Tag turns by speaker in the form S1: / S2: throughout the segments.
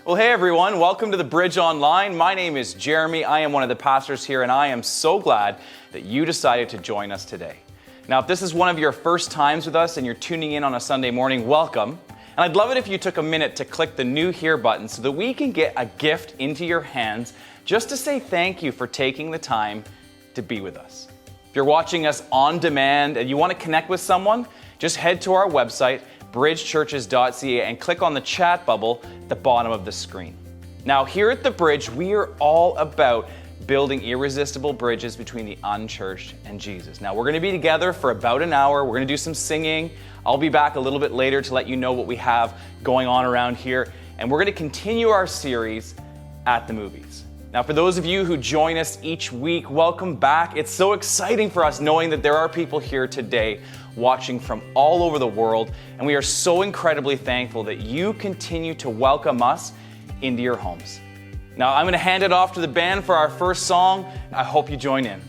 S1: Well, hey everyone, welcome to the Bridge Online. My name is Jeremy. I am one of the pastors here, and I am so glad that you decided to join us today. Now, if this is one of your first times with us and you're tuning in on a Sunday morning, welcome. And I'd love it if you took a minute to click the New Here button so that we can get a gift into your hands just to say thank you for taking the time to be with us. If you're watching us on demand and you want to connect with someone, just head to our website, bridgechurches.ca, and click on the chat bubble at the bottom of the screen. Now, here at the Bridge, we are all about building irresistible bridges between the unchurched and Jesus. Now, we're going to be together for about an hour. We're going to do some singing. I'll be back a little bit later to let you know what we have going on around here. And we're going to continue our series at the movies. Now, for those of you who join us each week, welcome back. It's so exciting for us knowing that there are people here today watching from all over the world, and we are so incredibly thankful that you continue to welcome us into your homes. Now, I'm going to hand it off to the band for our first song. I hope you join in.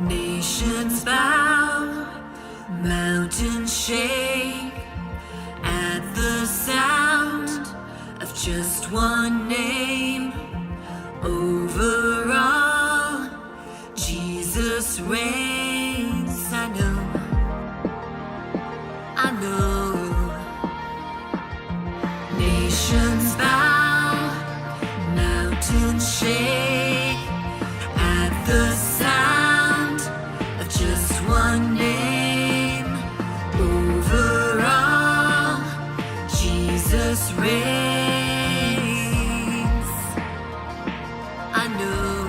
S2: Nations bow, mountains shake at the sound of just one name. Over all, Jesus reigns. I know. Nations bow, mountains shake at the sound of just one name. Over all, Jesus reigns. I know.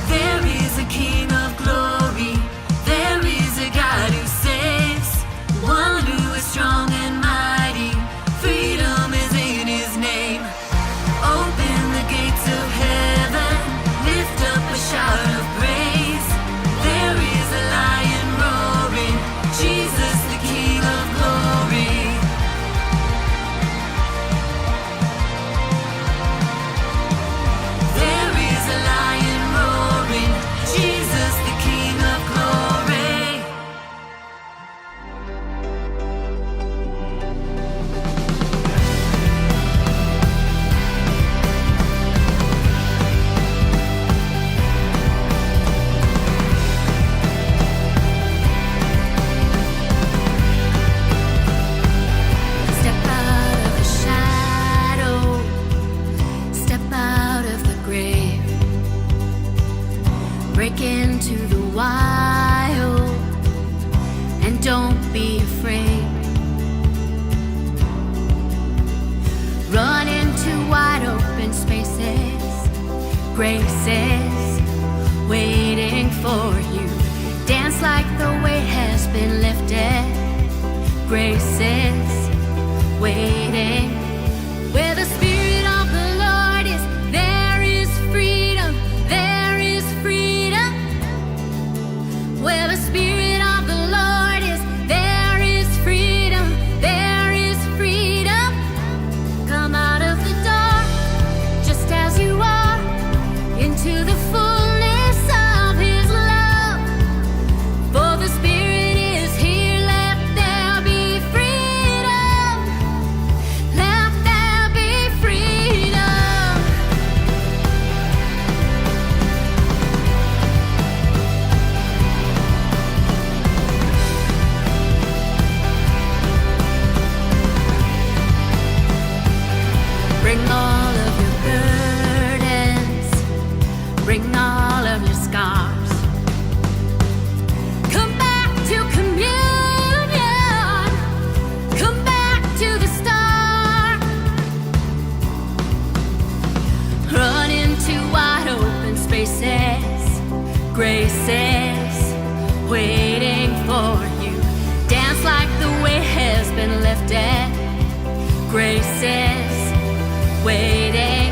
S2: There is a King of glory. There is a God who saves. One who is strong and mighty. Freedom is in his name. Grace is waiting for you. Dance like the weight has been lifted. Grace is waiting. Where the Spirit of the Lord is, there is freedom. There is freedom. Where the Spirit of the Lord is, there is freedom. There is freedom. Come out of the dark, just as you are, into the fullness of His love. For the Spirit is here, let there be freedom. Let there be freedom. Bring all of your burdens, bring all of your scars. Come back to communion, come back to the start. Run into wide open spaces. Grace is waiting for you. Dance like the weight has been lifted. Grace is waiting.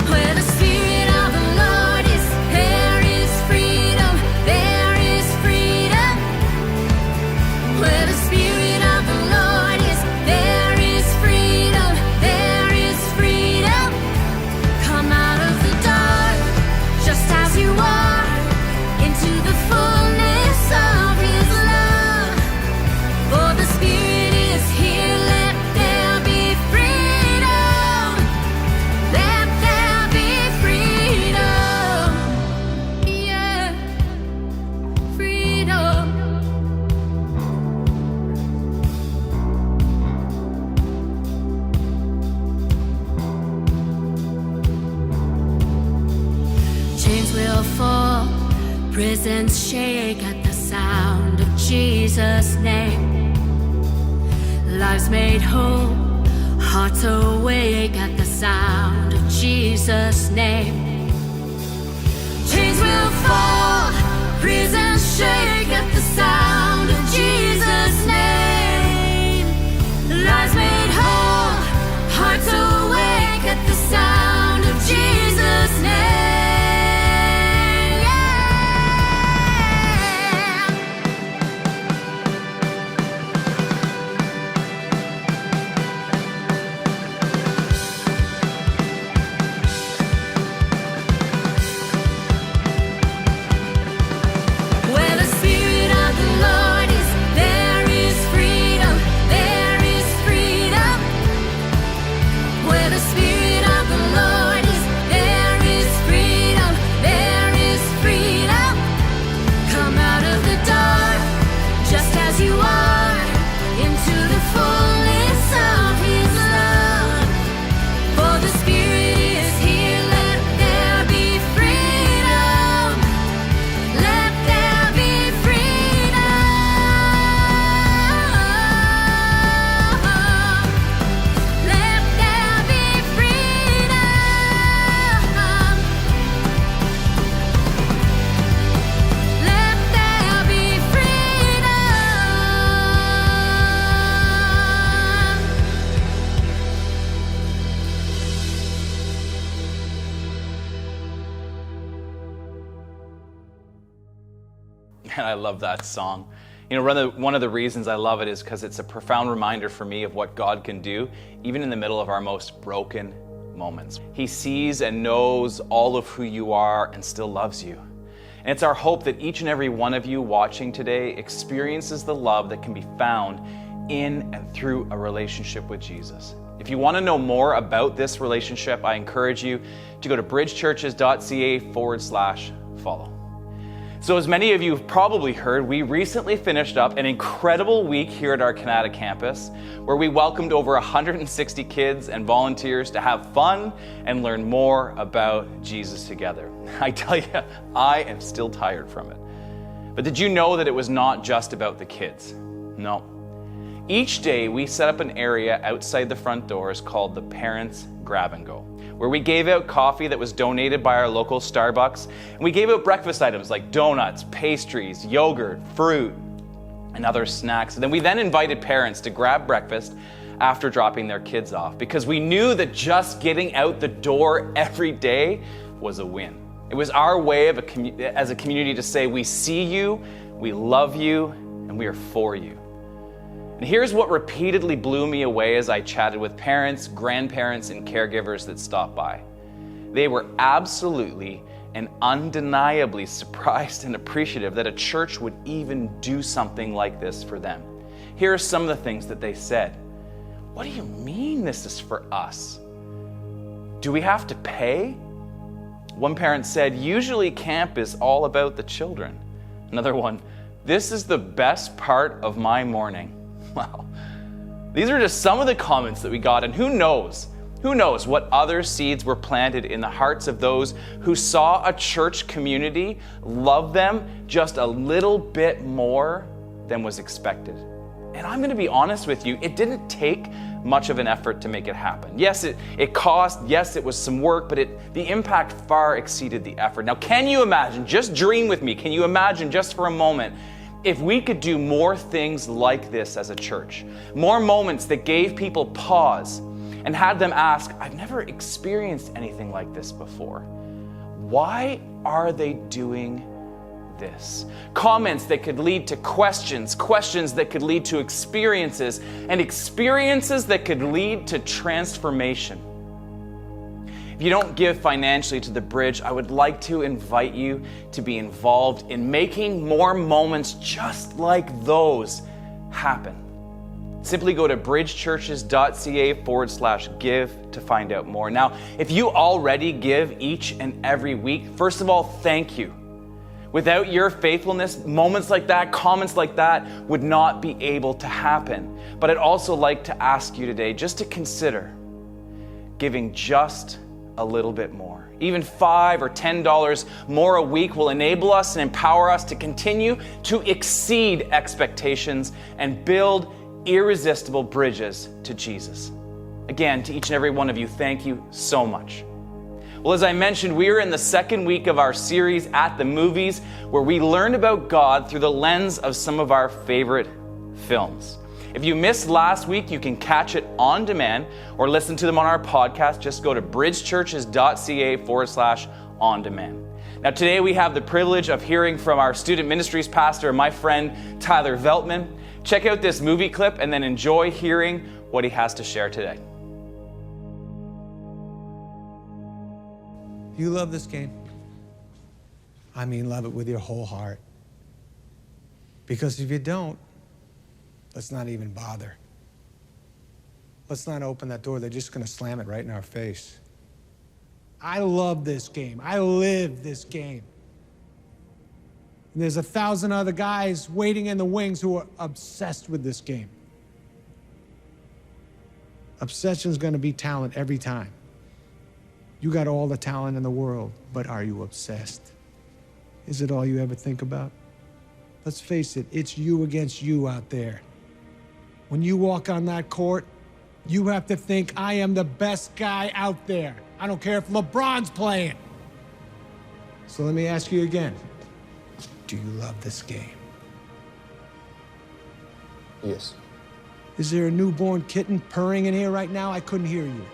S2: Where the Spirit of the Lord is, there is freedom. There is freedom. Where the Spirit of the Lord is, there is freedom. There is freedom. Come out of the dark, just as you are, into the fullness of His love. For the Spirit is here, let there be freedom. Let there be freedom. Yeah, freedom. Chains will fall, prisons shake at the sound of Jesus' name. Lives made whole, hearts awake at the sound of Jesus' name. Chains will fall, prisons shake at the sound of Jesus' name. Lives made whole, hearts awake at the sound of Jesus' name. Yeah. Where the Spirit of the Lord is, there is freedom. There is freedom. Where the Spirit of the Lord is, there is freedom. There is freedom. Come out of the dark, just as you are, into the fullness of His love. For the Spirit is here, let there be freedom. Let there be freedom. Let there be freedom. Let there be freedom.
S1: And I love that song. You know, one of the reasons I love it is because it's a profound reminder for me of what God can do, even in the middle of our most broken moments. He sees and knows all of who you are and still loves you. And it's our hope that each and every one of you watching today experiences the love that can be found in and through a relationship with Jesus. If you want to know more about this relationship, I encourage you to go to bridgechurches.ca/follow. So as many of you have probably heard, we recently finished up an incredible week here at our Canada campus, where we welcomed over 160 kids and volunteers to have fun and learn more about Jesus together. I tell you, I am still tired from it. But did you know that it was not just about the kids? No. Each day, we set up an area outside the front doors called the Parents Grab and Go, where we gave out coffee that was donated by our local Starbucks, and we gave out breakfast items like donuts, pastries, yogurt, fruit, and other snacks. And then we invited parents to grab breakfast after dropping their kids off, because we knew that just getting out the door every day was a win. It was our way as a community to say, we see you, we love you, and we are for you. And here's what repeatedly blew me away as I chatted with parents, grandparents, and caregivers that stopped by. They were absolutely and undeniably surprised and appreciative that a church would even do something like this for them. Here are some of the things that they said. What do you mean this is for us? Do we have to pay? One parent said, usually camp is all about the children. Another one, this is the best part of my morning. Wow. These are just some of the comments that we got, and who knows what other seeds were planted in the hearts of those who saw a church community love them just a little bit more than was expected. And I'm going to be honest with you, it didn't take much of an effort to make it happen. Yes, it cost, yes, it was some work, but the impact far exceeded the effort. Now, can you imagine, just dream with me, can you imagine just for a moment, if we could do more things like this as a church, more moments that gave people pause and had them ask, I've never experienced anything like this before. Why are they doing this? Comments that could lead to questions that could lead to experiences, and experiences that could lead to transformation. If you don't give financially to the Bridge, I would like to invite you to be involved in making more moments just like those happen. Simply go to bridgechurches.ca/give to find out more. Now, if you already give each and every week, first of all, thank you. Without your faithfulness, moments like that, comments like that would not be able to happen. But I'd also like to ask you today just to consider giving just a little bit more. Even $5 or $10 more a week will enable us and empower us to continue to exceed expectations and build irresistible bridges to Jesus. Again, to each and every one of you, thank you so much. Well, as I mentioned, we are in the second week of our series at the movies, where we learn about God through the lens of some of our favorite films. If you missed last week, you can catch it on demand or listen to them on our podcast. Just go to bridgechurches.ca/on-demand. Now, today we have the privilege of hearing from our student ministries pastor, my friend Tyler Veltman. Check out this movie clip and then enjoy hearing what he has to share today.
S3: You love this game? I mean, love it with your whole heart. Because if you don't, let's not even bother. Let's not open that door. They're just going to slam it right in our face. I love this game. I live this game. And there's 1,000 other guys waiting in the wings who are obsessed with this game. Obsession's going to be talent every time. You got all the talent in the world, but are you obsessed? Is it all you ever think about? Let's face it, it's you against you out there. When you walk on that court, you have to think, I am the best guy out there. I don't care if LeBron's playing. So let me ask you again. Do you love this game?
S4: Yes.
S3: Is there a newborn kitten purring in here right now? I couldn't hear you.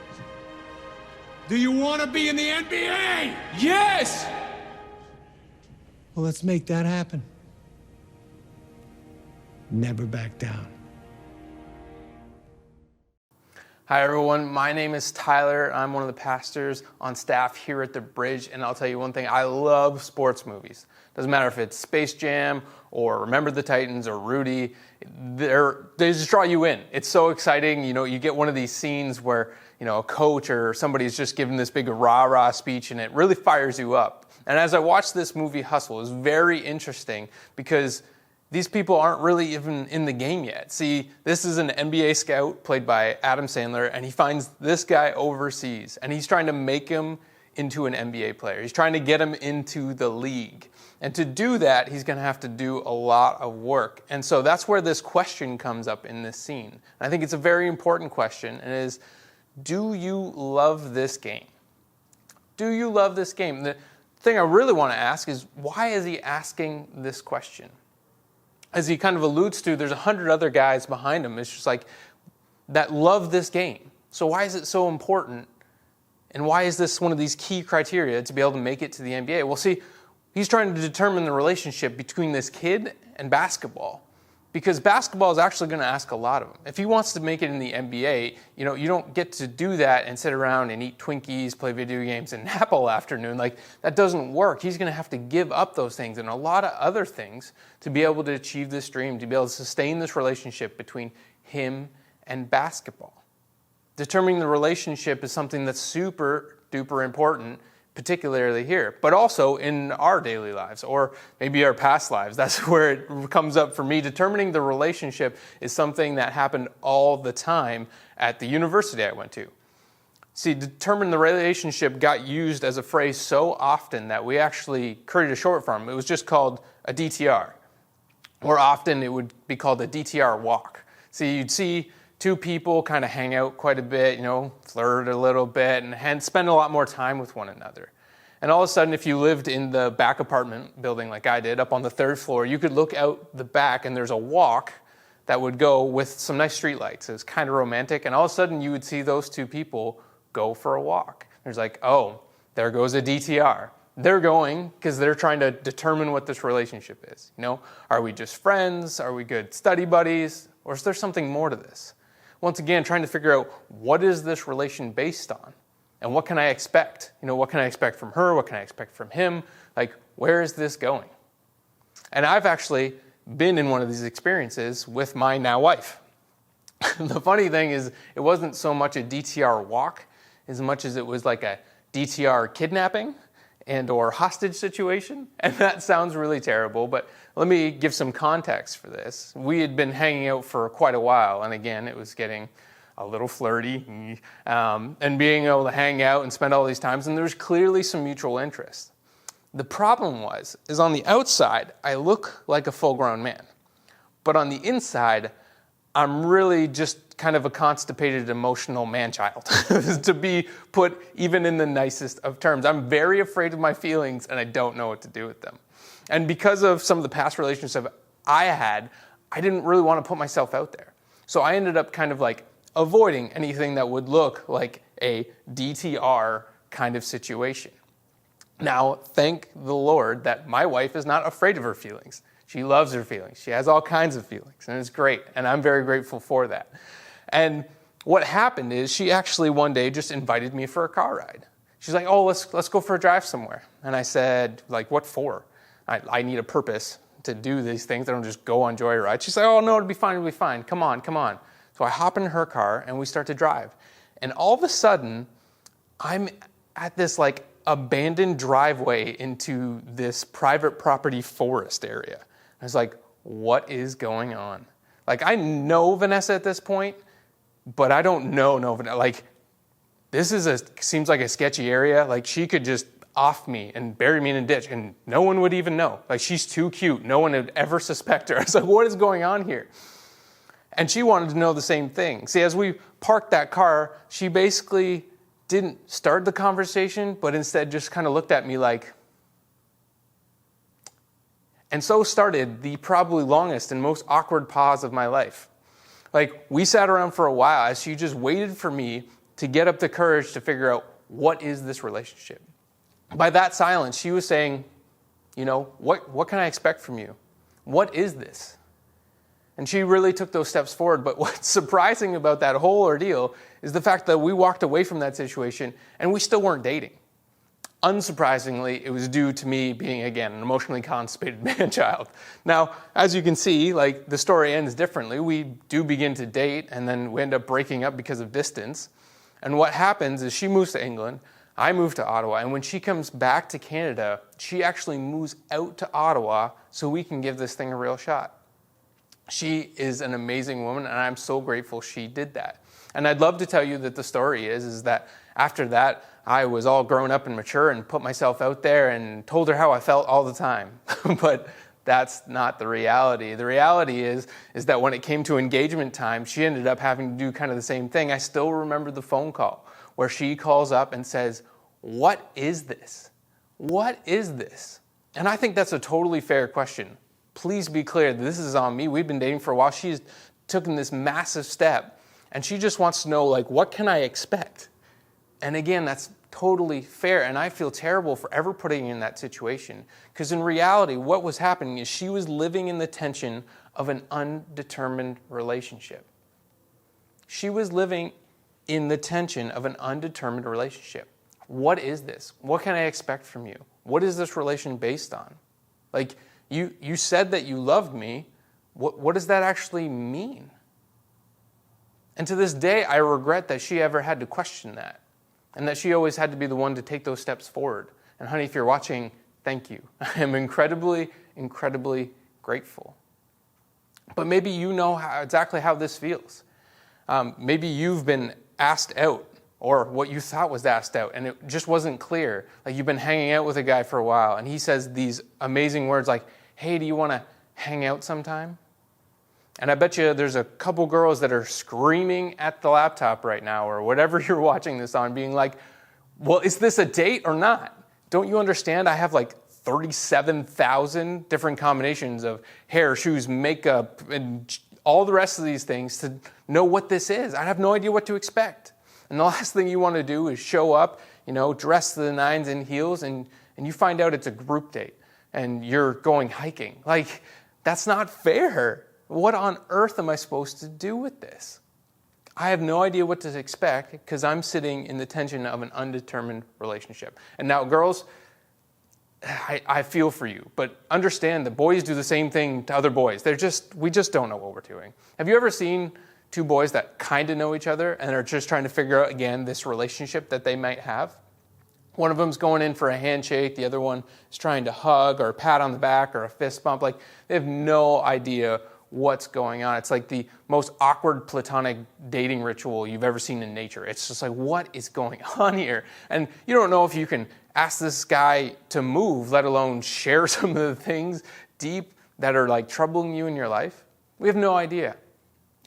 S3: Do you want to be in the NBA?
S4: Yes!
S3: Well, let's make that happen. Never back down.
S4: Hi everyone, my name is Tyler. I'm one of the pastors on staff here at the Bridge, and I'll tell you one thing, I love sports movies. Doesn't matter if it's Space Jam or Remember the Titans or Rudy, they just draw you in. It's so exciting. You know, you get one of these scenes where, you know, a coach or somebody's just giving this big rah-rah speech and it really fires you up. And as I watched this movie Hustle, it was very interesting because these people aren't really even in the game yet. See, this is an NBA scout played by Adam Sandler, and he finds this guy overseas, and he's trying to make him into an NBA player. He's trying to get him into the league. And to do that, he's going to have to do a lot of work. And so that's where this question comes up in this scene. And I think it's a very important question, and it is, do you love this game? Do you love this game? The thing I really want to ask is, why is he asking this question? As he kind of alludes to, there's 100 other guys behind him. It's just like, that love this game. So why is it so important? And why is this one of these key criteria to be able to make it to the NBA? Well, see, he's trying to determine the relationship between this kid and basketball, because basketball is actually going to ask a lot of him. If he wants to make it in the NBA, you don't get to do that and sit around and eat Twinkies, play video games, and nap all afternoon. Like, that doesn't work. He's going to have to give up those things and a lot of other things to be able to achieve this dream, to be able to sustain this relationship between him and basketball. Determining the relationship is something that's super duper important, particularly here, but also in our daily lives or maybe our past lives. That's where it comes up for me. Determining the relationship is something that happened all the time at the university I went to. See, determine the relationship got used as a phrase so often that we actually created a short form. It was just called a DTR, or often it would be called a DTR walk. See, you'd see two people kind of hang out quite a bit, flirt a little bit, and spend a lot more time with one another. And all of a sudden, if you lived in the back apartment building like I did, up on the 3rd floor, you could look out the back and there's a walk that would go with some nice streetlights. It was kind of romantic, and all of a sudden you would see those two people go for a walk. There's like, oh, there goes a DTR. They're going because they're trying to determine what this relationship is. Are we just friends? Are we good study buddies? Or is there something more to this? Once again, trying to figure out, what is this relation based on? And what can I expect? What can I expect from her? What can I expect from him? Like, where is this going? And I've actually been in one of these experiences with my now wife. The funny thing is, it wasn't so much a DTR walk as much as it was like a DTR kidnapping and or hostage situation. And that sounds really terrible, but let me give some context for this. We had been hanging out for quite a while, and again, it was getting a little flirty, and being able to hang out and spend all these times, and there's clearly some mutual interest. The problem is on the outside, I look like a full-grown man, but on the inside, I'm really just kind of a constipated emotional man-child, to be put even in the nicest of terms. I'm very afraid of my feelings, and I don't know what to do with them. And because of some of the past relationships I had, I didn't really want to put myself out there. So I ended up kind of like avoiding anything that would look like a DTR kind of situation. Now, thank the Lord that my wife is not afraid of her feelings. She loves her feelings. She has all kinds of feelings, and it's great, and I'm very grateful for that. And what happened is she actually one day just invited me for a car ride. She's like, oh, let's go for a drive somewhere. And I said, like, what for? I need a purpose to do these things. I don't just go on joyride. She's like, oh, no, it'll be fine. Come on. So I hop in her car, and we start to drive. And all of a sudden, I'm at this, like, abandoned driveway into this private property forest area. I was like, what is going on? Like, I know Vanessa at this point, but I don't know Vanessa. Like, this seems like a sketchy area. Like, she could just off me and bury me in a ditch, and no one would even know. Like, she's too cute. No one would ever suspect her. I was like, what is going on here? And she wanted to know the same thing. See, as we parked that car, she basically didn't start the conversation, but instead just kind of looked at me like... And so started the probably longest and most awkward pause of my life. Like, we sat around for a while as she just waited for me to get up the courage to figure out, what is this relationship? By that silence, she was saying, what can I expect from you? What is this? And she really took those steps forward. But what's surprising about that whole ordeal is the fact that we walked away from that situation and we still weren't dating. Unsurprisingly, it was due to me being, again, an emotionally constipated man-child. Now, as you can see, like, the story ends differently. We do begin to date, and then we end up breaking up because of distance. And what happens is she moves to England, I move to Ottawa, and when she comes back to Canada, she actually moves out to Ottawa so we can give this thing a real shot. She is an amazing woman, and I'm so grateful she did that. And I'd love to tell you that the story is that after that, I was all grown up and mature and put myself out there and told her how I felt all the time. But that's not the reality. The reality is that when it came to engagement time, she ended up having to do kind of the same thing. I still remember the phone call where she calls up and says, "What is this? What is this?" And I think that's a totally fair question. Please be clear that this is on me. We've been dating for a while. She's taken this massive step, and she just wants to know, like, what can I expect? And again, that's totally fair, and I feel terrible for ever putting her in that situation, because in reality, what was happening is she was living in the tension of an undetermined relationship. She was living in the tension of an undetermined relationship. What is this? What can I expect from you? What is this relation based on? Like, you said that you loved me. What does that actually mean? And to this day, I regret that she ever had to question that, and that she always had to be the one to take those steps forward. And honey, if you're watching, thank you. I am incredibly, incredibly grateful. But maybe you know exactly how this feels. Maybe you've been asked out, or what you thought was asked out, and it just wasn't clear. Like, you've been hanging out with a guy for a while, and he says these amazing words like, "Hey, do you want to hang out sometime?" And I bet you there's a couple girls that are screaming at the laptop right now, or whatever you're watching this on, being like, "Well, is this a date or not? Don't you understand? I have like 37,000 different combinations of hair, shoes, makeup, and all the rest of these things to know what this is. I have no idea what to expect." And the last thing you want to do is show up, dressed to the nines in heels, and you find out it's a group date and you're going hiking. Like, that's not fair. What on earth am I supposed to do with this? I have no idea what to expect because I'm sitting in the tension of an undetermined relationship. And now, girls, I feel for you, but understand that boys do the same thing to other boys. We just don't know what we're doing. Have you ever seen two boys that kind of know each other and are just trying to figure out, again, this relationship that they might have? One of them's going in for a handshake. The other one is trying to hug or a pat on the back or a fist bump. Like, they have no idea what's going on. It's like the most awkward platonic dating ritual you've ever seen in nature. It's just like, what is going on here? And you don't know if you can ask this guy to move, let alone share some of the things deep that are like troubling you in your life. We have no idea.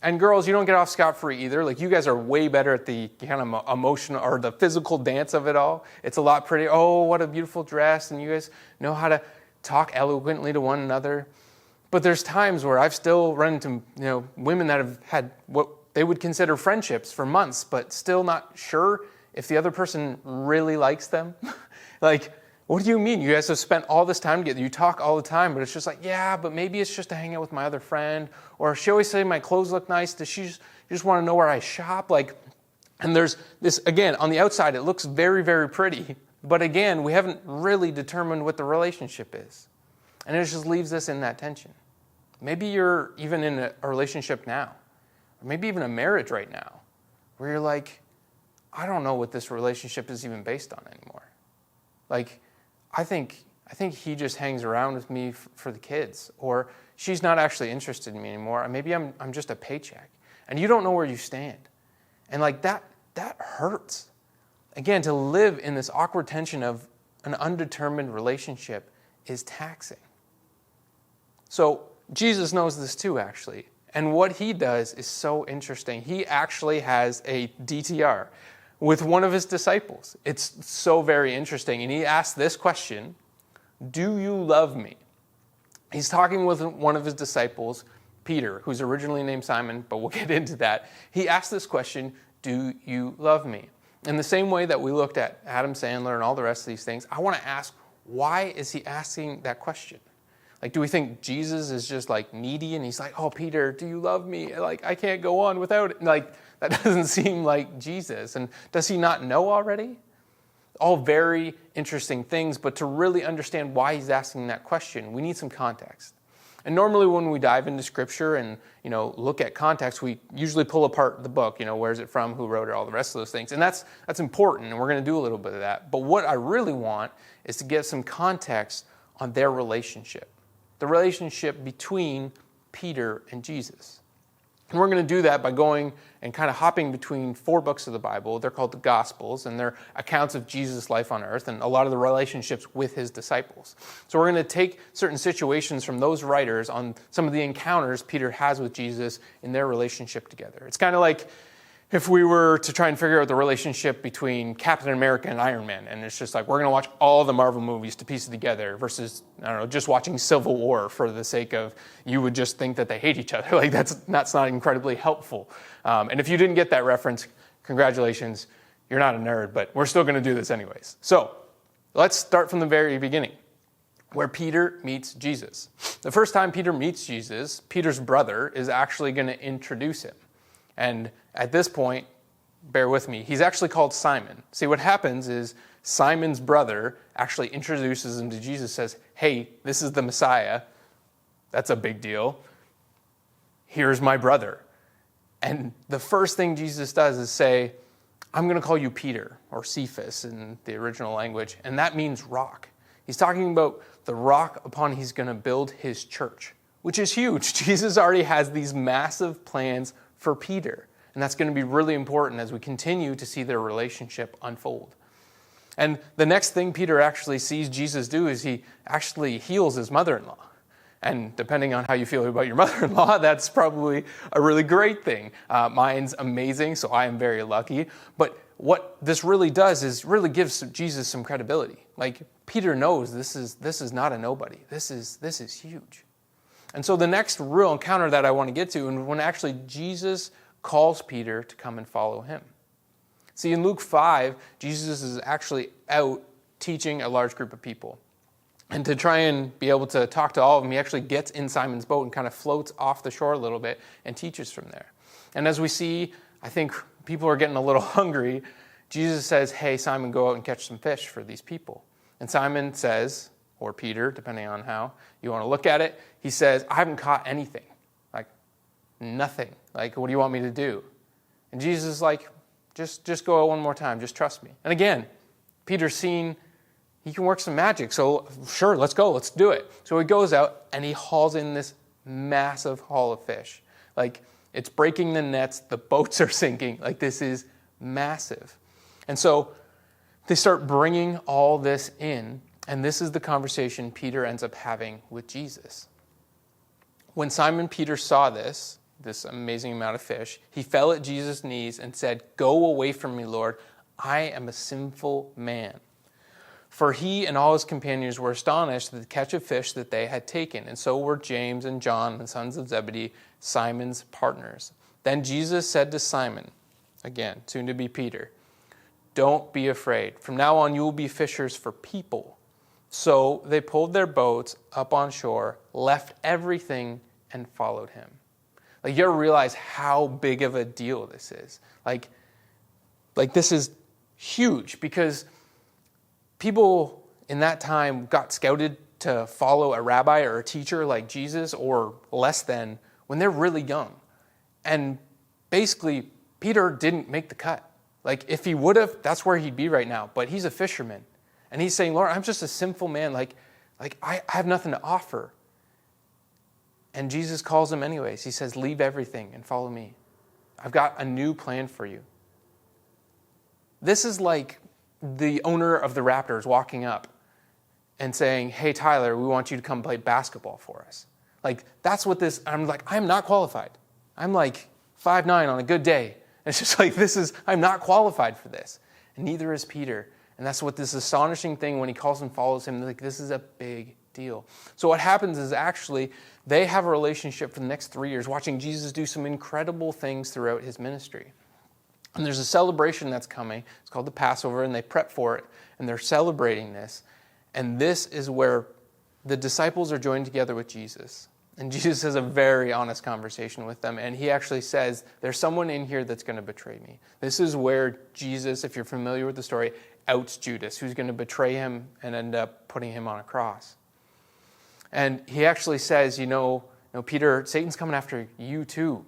S4: And girls, you don't get off scot-free either. Like, you guys are way better at the kind of emotional or the physical dance of it all. It's a lot prettier. Oh, what a beautiful dress. And you guys know how to talk eloquently to one another. But there's times where I've still run into, women that have had what they would consider friendships for months, but still not sure if the other person really likes them. Like, what do you mean? You guys have spent all this time together. You talk all the time, but it's just like, yeah, but maybe it's just to hang out with my other friend. Or she always say my clothes look nice. Does she just want to know where I shop? Like, and there's this, again, on the outside, it looks very, very pretty. But again, we haven't really determined what the relationship is. And it just leaves us in that tension. Maybe you're even in a relationship now, or maybe even a marriage right now, where you're like, I don't know what this relationship is even based on anymore. Like, I think he just hangs around with me for the kids, or she's not actually interested in me anymore. Or maybe I'm just a paycheck, and you don't know where you stand, and like that hurts. Again, to live in this awkward tension of an undetermined relationship is taxing. So Jesus knows this too, actually, and what he does is so interesting. He actually has a DTR with one of his disciples. It's so very interesting. And he asked this question, "Do you love me?" He's talking with one of his disciples, Peter, who's originally named Simon, but we'll get into that. He asked this question, "Do you love me?" In the same way that we looked at Adam Sandler and all the rest of these things, I want to ask, why is he asking that question? Like, do we think Jesus is just like needy and he's like, "Oh, Peter, do you love me? Like, I can't go on without it." Like, that doesn't seem like Jesus. And does he not know already? All very interesting things, but to really understand why he's asking that question, we need some context. And normally when we dive into Scripture and, look at context, we usually pull apart the book, where's it from, who wrote it, all the rest of those things. And that's important, and we're going to do a little bit of that. But what I really want is to get some context on their relationship, the relationship between Peter and Jesus. And we're going to do that by going and kind of hopping between 4 books of the Bible. They're called the Gospels, and they're accounts of Jesus' life on earth and a lot of the relationships with his disciples. So we're going to take certain situations from those writers on some of the encounters Peter has with Jesus in their relationship together. It's kind of like if we were to try and figure out the relationship between Captain America and Iron Man, and it's just like, we're going to watch all the Marvel movies to piece it together versus, just watching Civil War for the sake of, you would just think that they hate each other. Like, that's not incredibly helpful. And if you didn't get that reference, congratulations, you're not a nerd, but we're still going to do this anyways. So let's start from the very beginning, where Peter meets Jesus. The first time Peter meets Jesus, Peter's brother is actually going to introduce him. And at this point, bear with me, he's actually called Simon. See, what happens is Simon's brother actually introduces him to Jesus, says, hey, this is the Messiah. That's a big deal. Here's my brother. And the first thing Jesus does is say, I'm going to call you Peter, or Cephas in the original language, and that means rock. He's talking about the rock upon he's going to build his church, which is huge. Jesus already has these massive plans for Peter. And that's going to be really important as we continue to see their relationship unfold. And the next thing Peter actually sees Jesus do is he actually heals his mother-in-law. And depending on how you feel about your mother-in-law, that's probably a really great thing. Mine's amazing, so I am very lucky. But what this really does is really gives Jesus some credibility. Like, Peter knows this is not a nobody. This is huge. And so the next real encounter that I want to get to, and when actually Jesus calls Peter to come and follow him. See, in Luke 5, Jesus is actually out teaching a large group of people. And to try and be able to talk to all of them, he actually gets in Simon's boat and kind of floats off the shore a little bit and teaches from there. And as we see, I think people are getting a little hungry. Jesus says, hey, Simon, go out and catch some fish for these people. And Simon says, or Peter, depending on how you want to look at it, he says, I haven't caught anything. Like, nothing. Like, what do you want me to do? And Jesus is like, just go out one more time. Just trust me. And again, Peter's seen he can work some magic. So sure, let's go. Let's do it. So he goes out and he hauls in this massive haul of fish. Like, it's breaking the nets. The boats are sinking. Like, this is massive. And so they start bringing all this in. And this is the conversation Peter ends up having with Jesus. When Simon Peter saw this amazing amount of fish, he fell at Jesus' knees and said, go away from me, Lord. I am a sinful man. For he and all his companions were astonished at the catch of fish that they had taken, and so were James and John, the sons of Zebedee, Simon's partners. Then Jesus said to Simon, again, soon to be Peter, don't be afraid. From now on you will be fishers for people. So they pulled their boats up on shore, left everything, and followed him. Like, you ever realize how big of a deal this is? Like this is huge, because people in that time got scouted to follow a rabbi or a teacher like Jesus, or less than, when they're really young. And basically, Peter didn't make the cut. Like, if he would have, that's where he'd be right now. But he's a fisherman. And he's saying, Lord, I'm just a sinful man. Like I have nothing to offer. And Jesus calls him anyways. He says, leave everything and follow me. I've got a new plan for you. This is like the owner of the Raptors walking up and saying, hey, Tyler, we want you to come play basketball for us. Like, that's what this, I'm like, I'm not qualified. I'm like 5'9" on a good day. And it's just like, I'm not qualified for this. And neither is Peter. And that's what this astonishing thing, when he calls and follows him, like, this is a big deal. So what happens is actually they have a relationship for the next 3 years, watching Jesus do some incredible things throughout his ministry. And there's a celebration that's coming. It's called the Passover, and they prep for it, and they're celebrating this. And this is where the disciples are joined together with Jesus. And Jesus has a very honest conversation with them. And he actually says, there's someone in here that's going to betray me. This is where Jesus, if you're familiar with the story, outs Judas, who's going to betray him and end up putting him on a cross. And he actually says, Peter, Satan's coming after you too.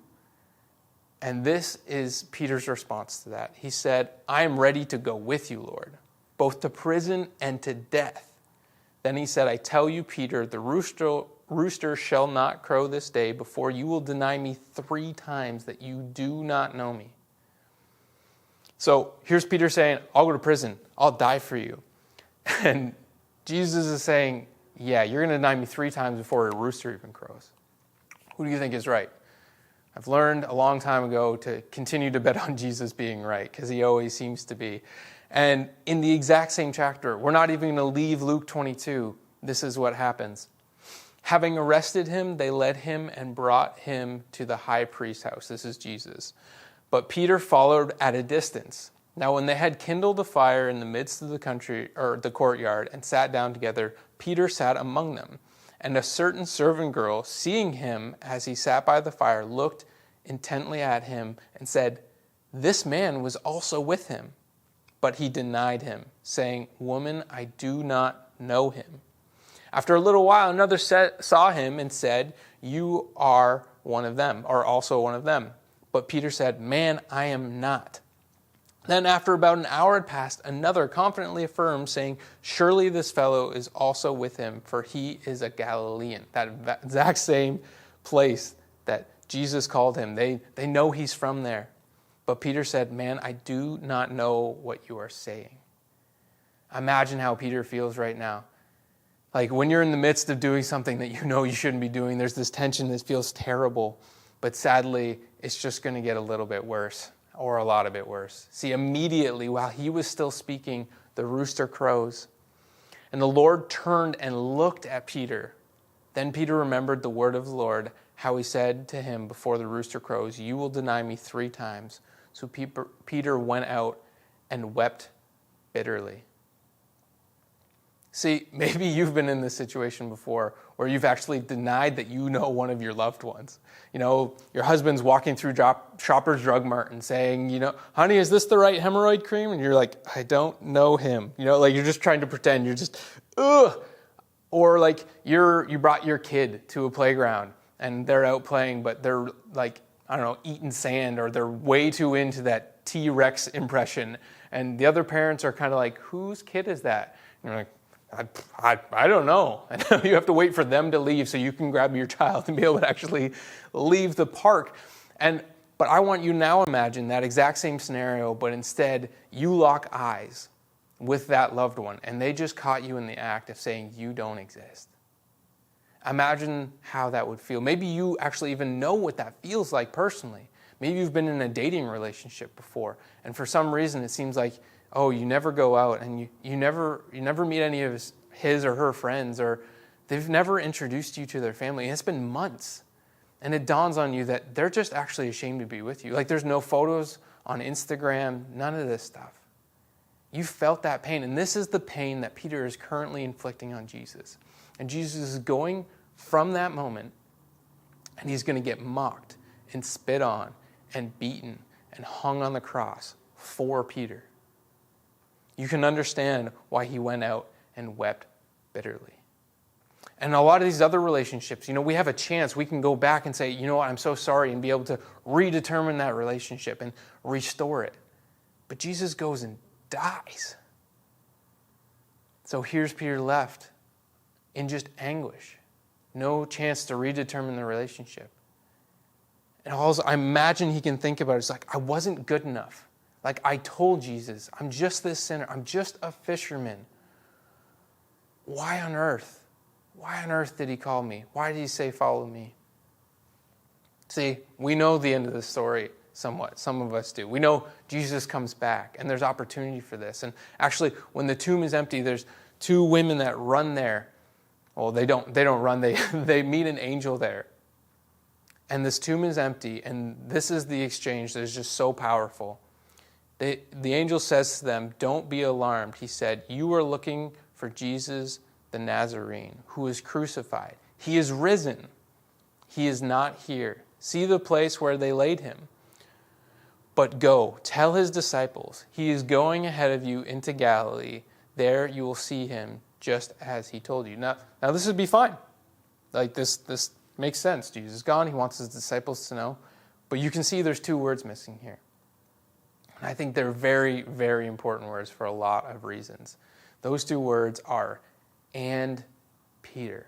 S4: And this is Peter's response to that. He said, I am ready to go with you, Lord, both to prison and to death. Then he said, I tell you, Peter, the rooster rooster shall not crow this day before you will deny me 3 times that you do not know me. So here's Peter saying, I'll go to prison. I'll die for you. And Jesus is saying, yeah, you're going to deny me 3 times before a rooster even crows. Who do you think is right? I've learned a long time ago to continue to bet on Jesus being right, because he always seems to be. And in the exact same chapter, we're not even going to leave Luke 22. This is what happens. Having arrested him, they led him and brought him to the high priest's house. This is Jesus. But Peter followed at a distance. Now, when they had kindled a fire in the midst of the courtyard and sat down together, Peter sat among them. And a certain servant girl, seeing him as he sat by the fire, looked intently at him and said, "This man was also with him." But he denied him, saying, "Woman, I do not know him." After a little while, another saw him and said, "You are one of them, or also one of them." But Peter said, "Man, I am not." Then after about an hour had passed, another confidently affirmed, saying, "Surely this fellow is also with him, for he is a Galilean." That exact same place that Jesus called him. They know he's from there. But Peter said, "Man, I do not know what you are saying." Imagine how Peter feels right now. Like when you're in the midst of doing something that you know you shouldn't be doing, there's this tension that feels terrible. But sadly, it's just going to get a little bit worse, or a lot of it worse. See, immediately while he was still speaking, the rooster crows. And the Lord turned and looked at Peter. Then Peter remembered the word of the Lord, how he said to him before the rooster crows, "You will deny me 3 times." So Peter went out and wept bitterly. See, maybe you've been in this situation before where you've actually denied that you know one of your loved ones. You know, your husband's walking through Shoppers Drug Mart and saying, "Honey, is this the right hemorrhoid cream?" And you're like, "I don't know him." Like you're just trying to pretend. You're just, ugh. Or like you brought your kid to a playground and they're out playing, but they're like, I don't know, eating sand, or they're way too into that T-Rex impression. And the other parents are kind of like, "Whose kid is that?" And you're like, I don't know. And you have to wait for them to leave so you can grab your child and be able to actually leave the park. But I want you now imagine that exact same scenario, but instead you lock eyes with that loved one and they just caught you in the act of saying you don't exist. Imagine how that would feel. Maybe you actually even know what that feels like personally. Maybe you've been in a dating relationship before, and for some reason it seems like, oh, you never go out and you never meet any of his or her friends, or they've never introduced you to their family. And it's been months. And it dawns on you that they're just actually ashamed to be with you. Like there's no photos on Instagram, none of this stuff. You felt that pain. And this is the pain that Peter is currently inflicting on Jesus. And Jesus is going from that moment, and he's going to get mocked and spit on and beaten and hung on the cross for Peter. You can understand why he went out and wept bitterly. And a lot of these other relationships, we have a chance. We can go back and say, "You know what, I'm so sorry," and be able to redetermine that relationship and restore it. But Jesus goes and dies. So here's Peter left in just anguish. No chance to redetermine the relationship. And all I imagine he can think about is like, I wasn't good enough. Like I told Jesus, I'm just this sinner. I'm just a fisherman. Why on earth? Why on earth did he call me? Why did he say, "Follow me"? See, we know the end of the story somewhat. Some of us do. We know Jesus comes back, and there's opportunity for this. And actually, when the tomb is empty, there's 2 women that run there. Well, they don't run. They meet an angel there. And this tomb is empty, and this is the exchange that is just so powerful. The angel says to them, "Don't be alarmed." He said, "You are looking for Jesus the Nazarene, who is crucified. He is risen. He is not here. See the place where they laid him. But go, tell his disciples, he is going ahead of you into Galilee. There you will see him, just as he told you." Now this would be fine. Like this makes sense. Jesus is gone. He wants his disciples to know. But you can see there's 2 words missing here. And I think they're very, very important words for a lot of reasons. Those 2 words are "and Peter."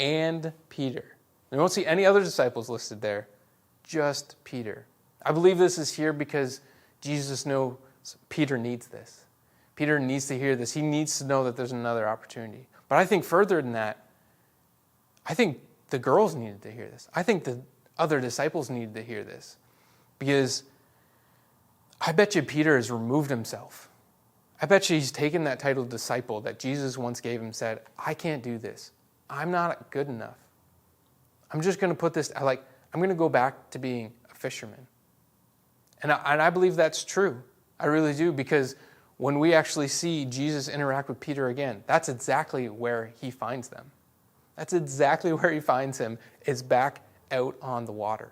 S4: and Peter. You won't see any other disciples listed there, just Peter. I believe this is here because Jesus knows Peter needs this. Peter needs to hear this. He needs to know that there's another opportunity. But I think further than that, I think the girls needed to hear this. I think the other disciples needed to hear this. Because I bet you Peter has removed himself. I bet you he's taken that title disciple that Jesus once gave him and said, I can't do this. I'm not good enough. I'm just going to put this, I'm going to go back to being a fisherman. And I believe that's true. I really do, because when we actually see Jesus interact with Peter again, that's exactly where he finds them. That's exactly where he finds him, is back out on the water.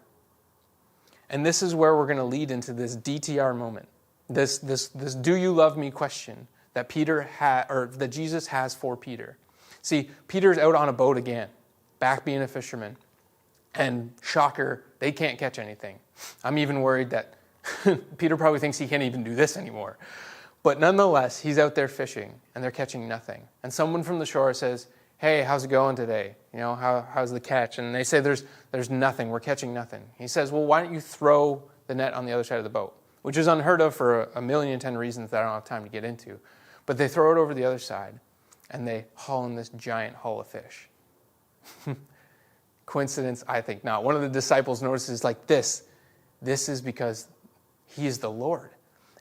S4: And this is where we're going to lead into this DTR moment, this do you love me question that that Jesus has for Peter. See, Peter's out on a boat again, back being a fisherman. And shocker, they can't catch anything. I'm even worried that Peter probably thinks he can't even do this anymore. But nonetheless, he's out there fishing, and they're catching nothing. And someone from the shore says, hey, how's it going today? You know, how's the catch? And they say, there's nothing. We're catching nothing. He says, well, why don't you throw the net on the other side of the boat? Which is unheard of for a million and 10 reasons that I don't have time to get into. But they throw it over the other side, and they haul in this giant haul of fish. Coincidence? I think not. One of the disciples notices this is because he is the Lord.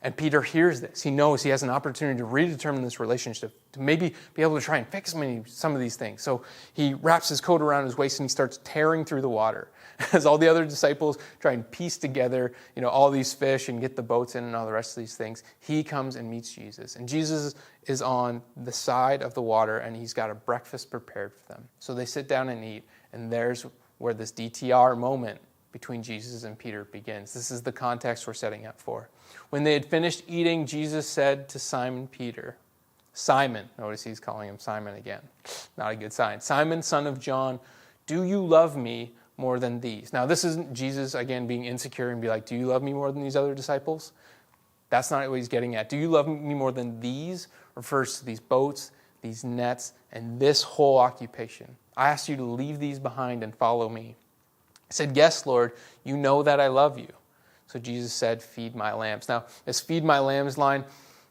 S4: And Peter hears this. He knows he has an opportunity to redetermine this relationship, to maybe be able to try and fix some of these things. So he wraps his coat around his waist and he starts tearing through the water. As all the other disciples try and piece together, all these fish and get the boats in and all the rest of these things, he comes and meets Jesus. And Jesus is on the side of the water and he's got a breakfast prepared for them. So they sit down and eat, and there's where this DTR moment between Jesus and Peter begins. This is the context we're setting up for. When they had finished eating, Jesus said to Simon Peter, Simon, notice he's calling him Simon again. Not a good sign. Simon, son of John, do you love me more than these? Now, this isn't Jesus, again, being insecure and be like, do you love me more than these other disciples? That's not what he's getting at. Do you love me more than these? Refers to these boats, these nets, and this whole occupation. I asked you to leave these behind and follow me. He said, yes, Lord, you know that I love you. So Jesus said, feed my lambs. Now, this feed my lambs line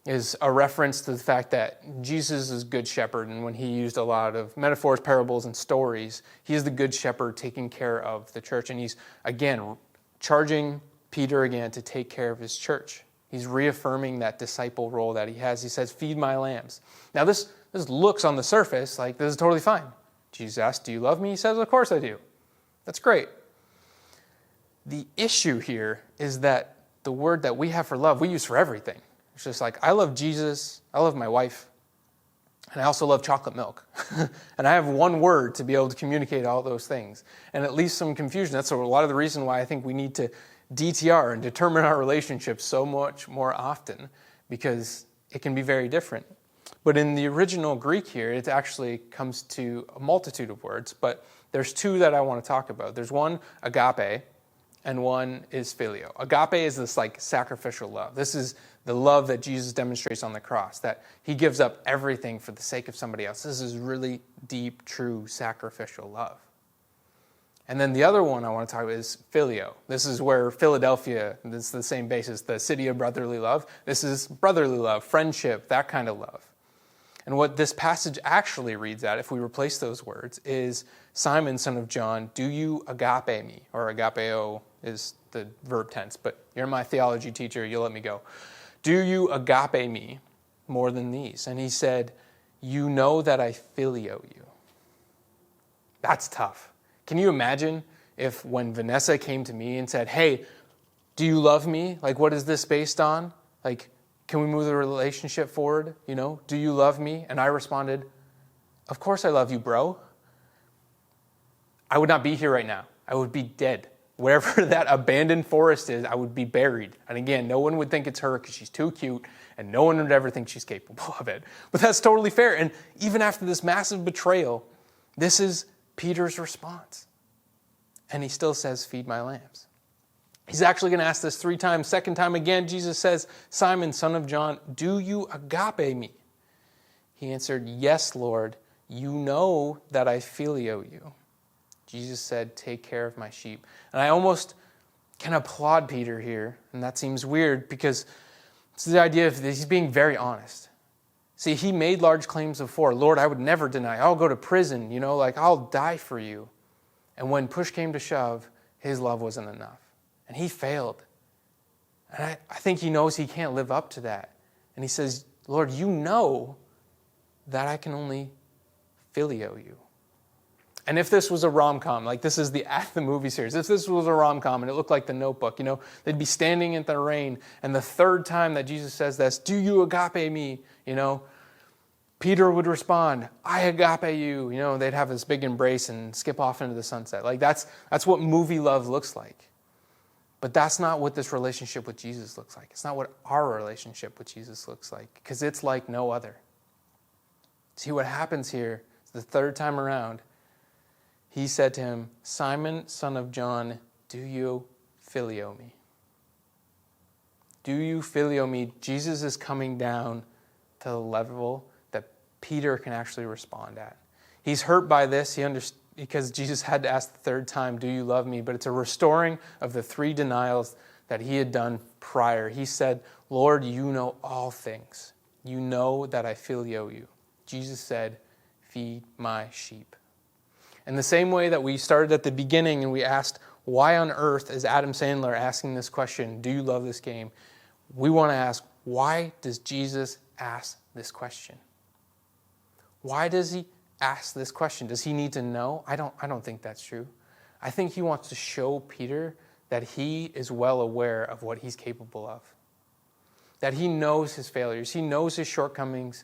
S4: is a reference to the fact that Jesus is good shepherd. And when he used a lot of metaphors, parables, and stories, he is the good shepherd taking care of the church. And he's, again, charging Peter again to take care of his church. He's reaffirming that disciple role that he has. He says, feed my lambs. Now, this looks on the surface like this is totally fine. Jesus asked, do you love me? He says, of course I do. That's great. The issue here is that the word that we have for love, we use for everything. It's just like, I love Jesus, I love my wife, and I also love chocolate milk. And I have one word to be able to communicate all those things. And it leaves some confusion. That's a lot of the reason why I think we need to DTR and determine our relationships so much more often, because it can be very different. But in the original Greek here, it actually comes to a multitude of words, but there's two that I want to talk about. There's one, agape, and one is phileo. Agape is this sacrificial love. This is the love that Jesus demonstrates on the cross, that he gives up everything for the sake of somebody else. This is really deep, true, sacrificial love. And then the other one I want to talk about is phileo. This is where Philadelphia, this is the same basis, the city of brotherly love. This is brotherly love, friendship, that kind of love. And what this passage actually reads at, if we replace those words, is Simon, son of John, do you agape me? Or agapeo is the verb tense, but you're my theology teacher, you'll let me go. Do you agape me more than these? And he said, you know that I phileo you. That's tough. Can you imagine if when Vanessa came to me and said, hey, do you love me? What is this based on? Can we move the relationship forward? Do you love me? And I responded, of course I love you, bro. I would not be here right now. I would be dead. Wherever that abandoned forest is, I would be buried. And again, no one would think it's her because she's too cute, and no one would ever think she's capable of it. But that's totally fair. And even after this massive betrayal, this is Peter's response. And he still says, feed my lambs. He's actually going to ask this 3 times. Second time again, Jesus says, Simon, son of John, do you agape me? He answered, yes, Lord, you know that I filio you. Jesus said, take care of my sheep. And I almost can applaud Peter here, and that seems weird because it's the idea of he's being very honest. See, he made large claims before. Lord, I would never deny. I'll go to prison, I'll die for you. And when push came to shove, his love wasn't enough. And he failed. And I think he knows he can't live up to that. And he says, Lord, you know that I can only filio you. And if this was a rom-com, like this is the movie series, if this was a rom-com and it looked like The Notebook, they'd be standing in the rain, and the third time that Jesus says this, do you agape me? Peter would respond, I agape you. They'd have this big embrace and skip off into the sunset. Like that's what movie love looks like. But that's not what this relationship with Jesus looks like. It's not what our relationship with Jesus looks like, because it's like no other. See, what happens here is the third time around, he said to him, Simon, son of John, do you filio me? Do you filio me? Jesus is coming down to the level that Peter can actually respond at. He's hurt by this. Because Jesus had to ask the third time, do you love me? But it's a restoring of the 3 denials that he had done prior. He said, Lord, you know all things. You know that I filio you. Jesus said, feed my sheep. In the same way that we started at the beginning and we asked, why on earth is Adam Sandler asking this question, do you love this game? We want to ask, why does Jesus ask this question? Why does he ask this question? Does he need to know? I don't think that's true. I think he wants to show Peter that he is well aware of what he's capable of. That he knows his failures, he knows his shortcomings,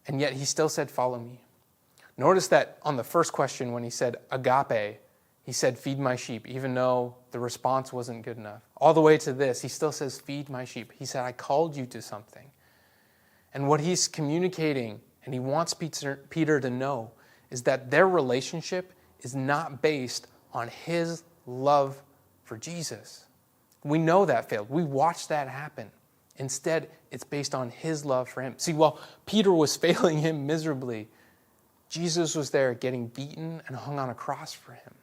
S4: and yet he still said, follow me. Notice that on the first question when he said agape, he said, feed my sheep, even though the response wasn't good enough. All the way to this, he still says, feed my sheep. He said, I called you to something. And what he's communicating, and he wants Peter to know, is that their relationship is not based on his love for Jesus. We know that failed. We watched that happen. Instead, it's based on his love for him. See, while Peter was failing him miserably, Jesus was there getting beaten and hung on a cross for him.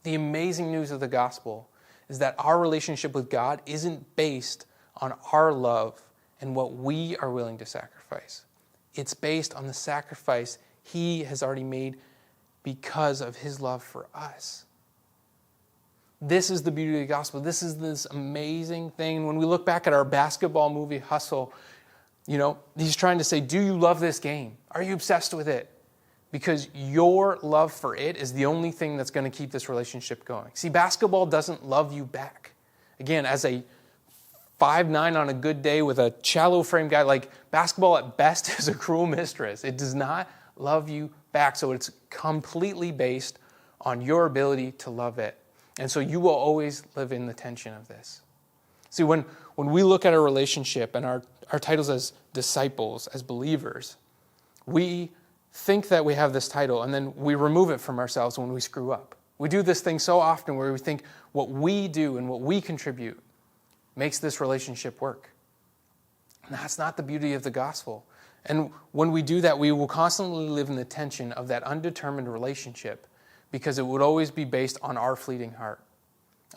S4: The amazing news of the gospel is that our relationship with God isn't based on our love and what we are willing to sacrifice. It's based on the sacrifice he has already made because of his love for us. This is the beauty of the gospel. This is this amazing thing. When we look back at our basketball movie, Hustle, he's trying to say, do you love this game? Are you obsessed with it? Because your love for it is the only thing that's going to keep this relationship going. See, basketball doesn't love you back. Again, as a 5'9" on a good day with a shallow frame guy, like basketball at best is a cruel mistress. It does not love you back. So it's completely based on your ability to love it. And so you will always live in the tension of this. See, when we look at a relationship and our titles as disciples, as believers, we think that we have this title and then we remove it from ourselves when we screw up. We do this thing so often where we think what we do and what we contribute makes this relationship work. And that's not the beauty of the gospel. And when we do that, we will constantly live in the tension of that undetermined relationship because it would always be based on our fleeting heart.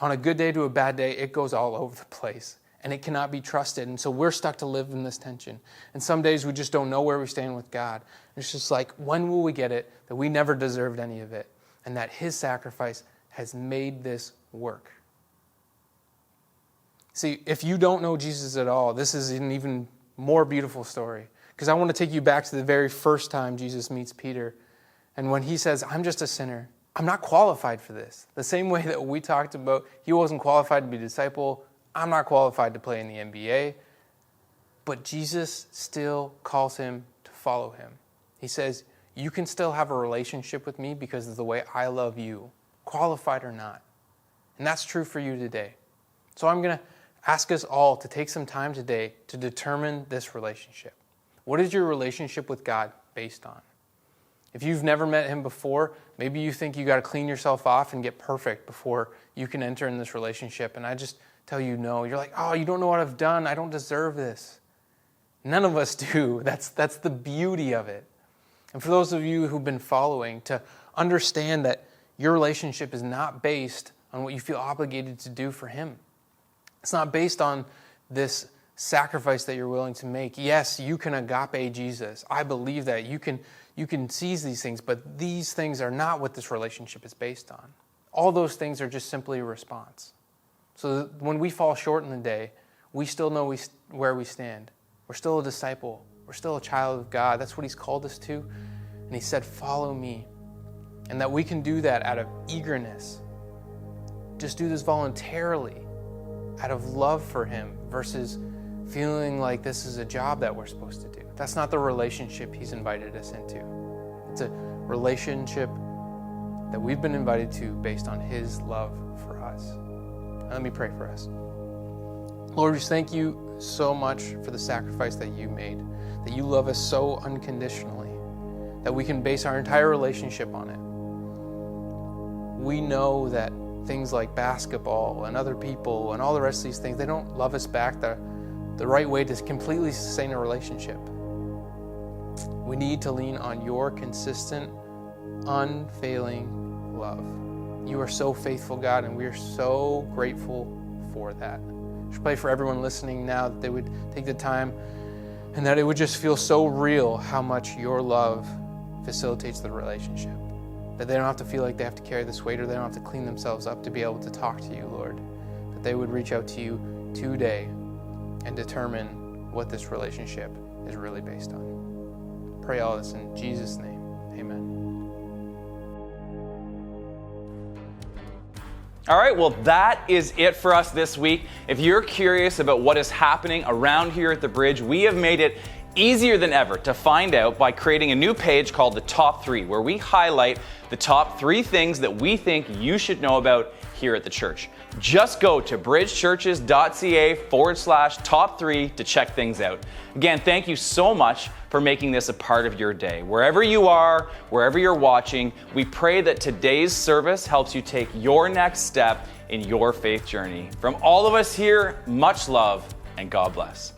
S4: On a good day to a bad day, it goes all over the place and it cannot be trusted. And so we're stuck to live in this tension. And some days we just don't know where we stand with God. It's just like, when will we get it that we never deserved any of it and that his sacrifice has made this work? See, if you don't know Jesus at all, this is an even more beautiful story. Because I want to take you back to the very first time Jesus meets Peter. And when he says, I'm just a sinner, I'm not qualified for this. The same way that we talked about, he wasn't qualified to be a disciple, I'm not qualified to play in the NBA. But Jesus still calls him to follow him. He says, you can still have a relationship with me because of the way I love you, qualified or not. And that's true for you today. So I'm going to ask us all to take some time today to determine this relationship. What is your relationship with God based on? If you've never met him before, maybe you think you got to clean yourself off and get perfect before you can enter in this relationship. And I just tell you no. You're like, oh, you don't know what I've done. I don't deserve this. None of us do. That's the beauty of it. And for those of you who've been following, to understand that your relationship is not based on what you feel obligated to do for him. It's not based on this sacrifice that you're willing to make. Yes, you can agape Jesus. I believe that. You can seize these things, but these things are not what this relationship is based on. All those things are just simply a response. So that when we fall short in the day, we still know where we stand. We're still a disciple. We're still a child of God. That's what he's called us to. And he said, follow me. And that we can do that out of eagerness. Just do this voluntarily, out of love for him, versus feeling like this is a job that we're supposed to do. That's not the relationship he's invited us into. It's a relationship that we've been invited to based on his love for us. And let me pray for us. Lord, we just thank you so much for the sacrifice that you made, that you love us so unconditionally, that we can base our entire relationship on it. We know that things like basketball and other people and all the rest of these things, they don't love us back the right way to completely sustain a relationship. We need to lean on your consistent, unfailing love. You are so faithful, God, and we are so grateful for that. Just pray for everyone listening now that they would take the time and that it would just feel so real how much your love facilitates the relationship. That they don't have to feel like they have to carry this weight or they don't have to clean themselves up to be able to talk to you, Lord. That they would reach out to you today and determine what this relationship is really based on. Pray all this in Jesus' name. Amen.
S1: All right, well, that is it for us this week. If you're curious about what is happening around here at the Bridge, we have made it easier than ever to find out by creating a new page called The Top 3, where we highlight the top 3 things that we think you should know about here at the church. Just go to bridgechurches.ca/top3 to check things out. Again, thank you so much for making this a part of your day. Wherever you are, wherever you're watching, we pray that today's service helps you take your next step in your faith journey. From all of us here, much love and God bless.